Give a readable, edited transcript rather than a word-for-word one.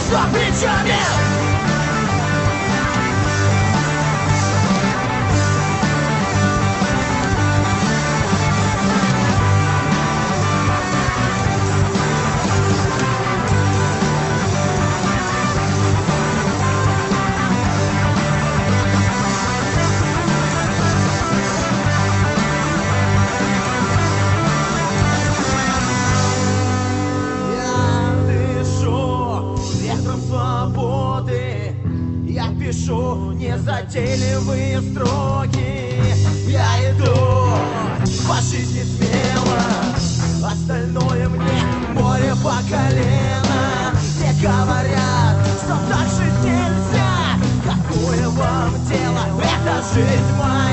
за плечами. Свободы, я пишу незатейливые строки. Я иду по жизни смело, остальное мне море по колено. Все говорят, что так жить нельзя. Какое вам дело, это жизнь моя.